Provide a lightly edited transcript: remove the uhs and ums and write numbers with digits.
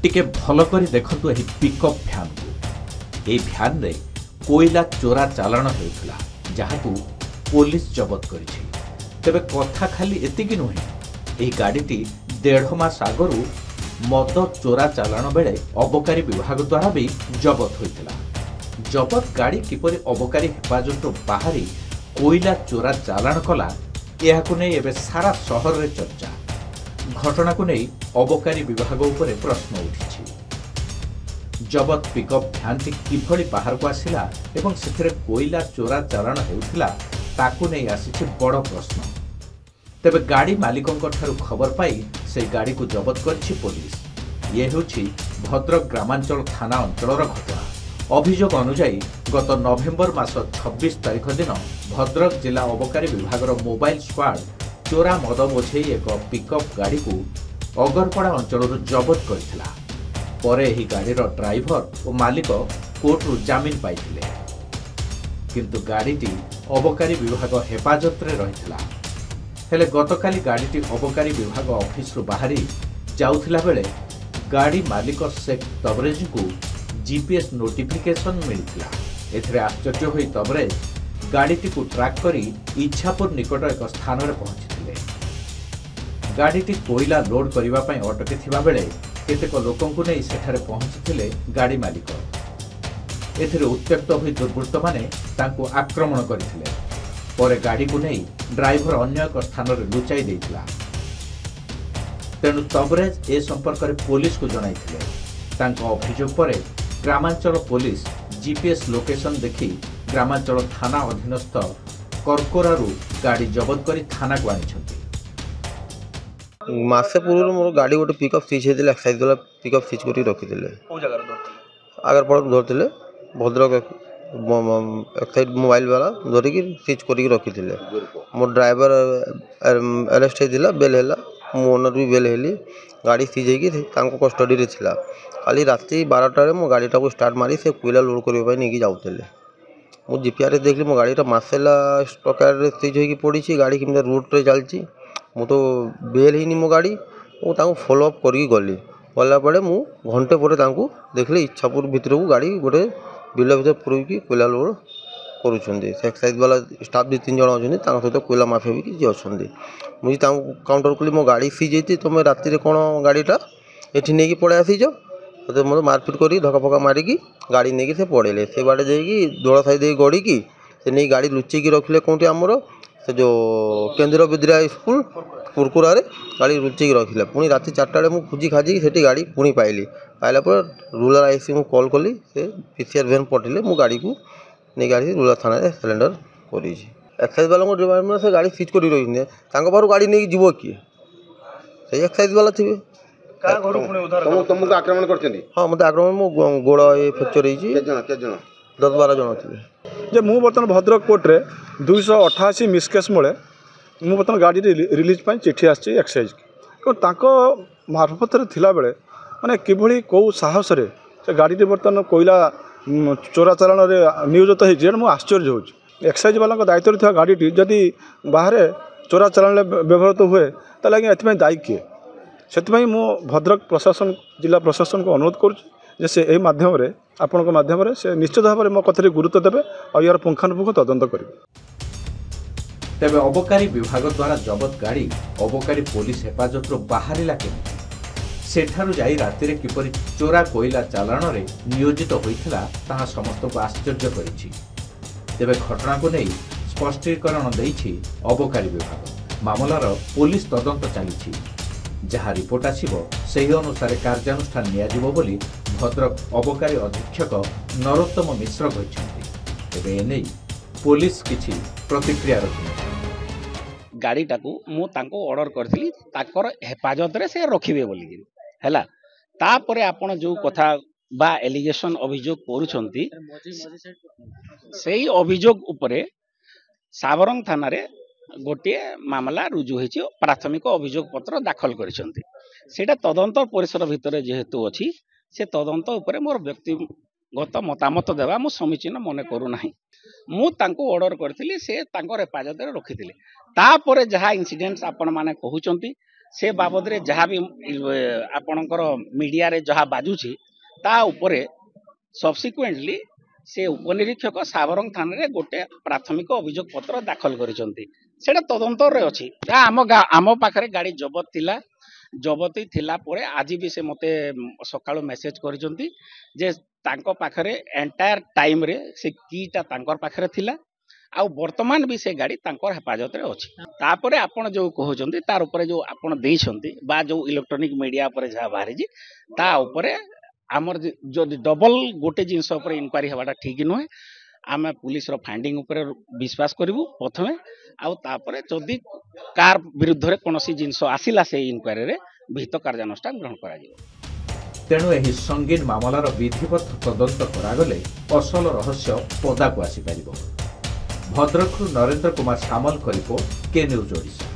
टिके भल कर देखु यही पिकअप भ्यान को यही भ्यान रे कोयला चोरा चालाण होता जहाँ पुलिस जबत करिछि। तेबे कथा खाली एतिकी नुहे, यही गाड़ीटी 1.5 मास आगरू मद चोरा चालाण बेले अबकारी विभाग द्वारा भी जबत होता। जबत गाड़ी किपरि अबकारी हेफाजत बाहरी कोयला चोरा चालाण कला यहाकु नै एबे सारा सहर रे चर्चा। घटना को नहीं अबकारी विभाग उपरे प्रश्न उठी। जबत पिकअप भ्यानटी किभली बाहर को आसिला एवं सेथिरे कोयला चोरा चालाण हेउथिला ताकू नहीं आसिछि बड़ प्रश्न। तेबे गाड़ी मालिकंक ठारू खबर पाई से गाड़ी को जबत करछि पुलिस। ये हेउछि भद्रक ग्रामांचल थाना अंचलर घटना। अभियोग अनुसार गत नवेम्बर मास 26 तारिख दिन भद्रक जिला अबकारी विभाग मोबाइल स्क्वाड चोरा मद बोझे एक पिकअप गाड़ी को अगरपड़ा अंचल जबत करथिला। परे ही गाड़ीर ड्राइवर और मालिक कोर्टरू जामिन पाइथिले, किंतु गाड़ीटी अबकारी विभाग हेफाजत रे रहिथिला। हेले गतकाली गाड़ीटी अबकारी विभाग ऑफिस रु बाहरी जाउथिला बेले गाड़ी मालिक शेख तबरेज को जीपीएस नोटिफिकेशन मिलथिला। एथरे आश्चर्य होई तबरेज गाड़ीटी को ट्रैक करी इच्छापुर निकट एक स्थान रे पहुंचीथिले। गाड़ीटी कोयला लोड करिवा पई अटकी थिबा बेले केतेक लोकंकु नै सेठारे पहुंचीथिले गाड़ी मालिक। एथरे उत्त्यक्त होई दुर्बृत्त माने तांको आक्रमण करिथिले। परे गाड़ी को नै ड्राइवर अन्य एक स्थान रे लुचाई देथिला। तेणु तबरेज ए संपर्क रे पुलिस को जणाइथिले। तांको अभियोग परे ग्रामांचल पुलिस जीपीएस लोकेशन देखी ग्रामांचल थाना अधीनस्थ करकोरारू गाड़ी जबत करी थाना को आनिछंती। मासे पूर्व मोर गाड़ी गोटे पिकअप सीज होइतिले, एक्साइज वाला पिकअप सीज करी रखितिले। को जगह रे धरतिले? आगर पड़ धरतिले भद्रक एक्साइज मोबाइल वाला धरिकी सीज करी रखितिले। मोर ड्राइवर अरेस्ट होइतिला, बेल हैला, मो ओनर भी बेल हेली। गाड़ी सीज होइकी तांको कस्टडी रे थिला। खाली राति 12टा रे मो गाड़ीटा को स्टार्ट मारी से कोयला लोड करबा पई नेकी जाउतिले। मु जीपीआर देखली मो गाड़ीटा मासेला स्टॉकर रे सीज होइकी पड़ीची। गाड़ी किमदा रूट रे चलची। मु तो बेल हिनी मो गाड़ी मु तांको फॉलो अप करके गली। गला पड़े मु घंटे पर तांको देखली इच्छापुर भीतर को गाड़ी गोटे बिल भीतर पुरकी कोयला लोड करूछंदी। एक्साइज वाला स्टाफ 2-3 जण अछंदी, तांको सहित कोयला माफिया भी किछि अछंदी। मु तांको काउंटर कली मो गाड़ी सीज हेती, तमे राति रे कोन गाड़ीटा एठी नेकी पळे आसीजो। तो मोर मारपीट करी धक्का फका मारिकी गाड़ी नेकी से पड़ेले। से बाटे जाइकी दोड़ा साई दे गड़ी की से नहीं गाड़ी लुचेकी रखिले कोंटी हमरो से जो केंद्र विद्या स्कूल कुरकुरा रे गाड़ी लुचेकी रखिले। पुणी राति 4टा रे मु खुजी खाजी सेठी गाड़ी पुणी पाइली। पाइला पर रूरल आईसी मु कॉल कली, से पीसीआर वैन पठिले। मु गाड़ी को नहीं गाड़ी रूरल थाना रे सिलेंडर करी छी। एक्साइज वाला को डिपार्टमेंट से गाड़ी सीज करी रहिने, तांको बारू गाड़ी नहीं जीवो की से एक्साइज वाला थिबे। का घर पुणे उधार तुमको आक्रमण करछंदी? हां मते आक्रमण मो गोड़ ए फ्रैक्चर होई छी। के जण 10-12 जण थिबे। जे मु बर्तन भद्रक कोर्ट रे 288 मिसकेस मळे मु बर्तन गाड़ी रिलीज पाई चिठी आछि एक्साइज को तांको मार्फत रे थिला बेले माने किभली को साहस रे से गाड़ी रे बर्तन कोयला चोरा चालाण रे नियोजित होई जे मु आश्चर्य होउछ। एक्साइज वाला को दायित्व रे थिया गाड़ी जदि बाहर चोरा चालाण व्यवहार तो हुए त लागि एथि दायी के। से मु भद्रक प्रशासन जिला प्रशासन को अनुरोध करुँ से यही माध्यम आपण माध्यम से निश्चित भाव में मो कथा गुरुत्व देवे और यार पुंखानुपुंख तदंत करेंगे। तेबे अबकारी विभाग द्वारा जबत गाड़ी अबकारी पुलिस हेफाजत बाहरिला केमिति, सेठारु जाई राति रे किपरि चोरा कोयला चालाण रे नियोजित होइथिला ताहा समस्त को आश्चर्य करिछि। तेबे घटना को नहीं स्पष्टीकरण दैछि अबकारी विभाग। मामलार पुलिस तदंत चलिछि। जहाँ रिपोर्ट आसिबो सेही अनुसार कार्यानुष्ठान नियाजिबो बोली भद्रक अबकारी अधीक्षक नरोत्तम मिश्र कहिसेंति। एबे एनै पुलिस किछि प्रतिक्रिया रखिने। गाड़ीटा को मु तांको ऑर्डर करथिली ताकर हेफाजत रे से रखिबे बोली हैला। तापरे आपण जो कथा बा एलिगेशन अभियोग करूछंती सेही अभियोग उपरे साबरंग थाना रे गोटे मामला रुजु होइछि। प्राथमिक अभियोग पत्र दाखल करिसंती। सेटा तदंत परिसर भितर जेहेतु अछि से तदंत उपरे मोर व्यक्तिगत मतामत देवा मु समीचीन मने करू नाही। मु तांको ऑर्डर करथिली, से तांको हेफाजत रे रखिथिले। तापरे जहा इंसिडेंट्स आपण माने कहउचंती से बाबद रे जहाँ भी आपणकर मीडिया रे जहाँ बाजुची ता उपरे सब्सिक्वेंटली से उपनिरीक्षक साबरंग थाना रे गोटे प्राथमिक अभियोग पत्र दाखल करिसंती सेटा तदंतर रे अछि आम पाखरे गाड़ी जबत थिला जबती थिला परे आज भी से मते सकाळो मेसेज करिसंती जे तांको पाखरे एंटायर टाइम रे से कीटा तांकर पाखरे थिला आ वर्तमान भी से गाड़ी तांकर हेफाजत रे अछि तापरे आपण जो कहउचंती तार ऊपर जो आपण देइछंती बा जो इलेक्ट्रॉनिक मीडिया पर जा बाहरी जी ता ऊपर आमर जो डबल गोटे जिनस ऊपर इनक्वारी हेबाटा ठीक नुहे आम पुलिस रो फाइंडिंग ऊपर विश्वास करिवु प्रथमे आउ तापरे जदि कार विरुद्ध रे कोनोसी जिनस आसिला से इनक्वारी रे विहित कार्यानुष्ठान ग्रहण करा जिवो। तेणु एही संगीन मामलार विधिवत तदंत करागले असल रहस्य पदाकू आसी पारिबो। भद्रकरू नरेंद्र कुमार सामल रिपोर्ट के न्यूज ओडिशा।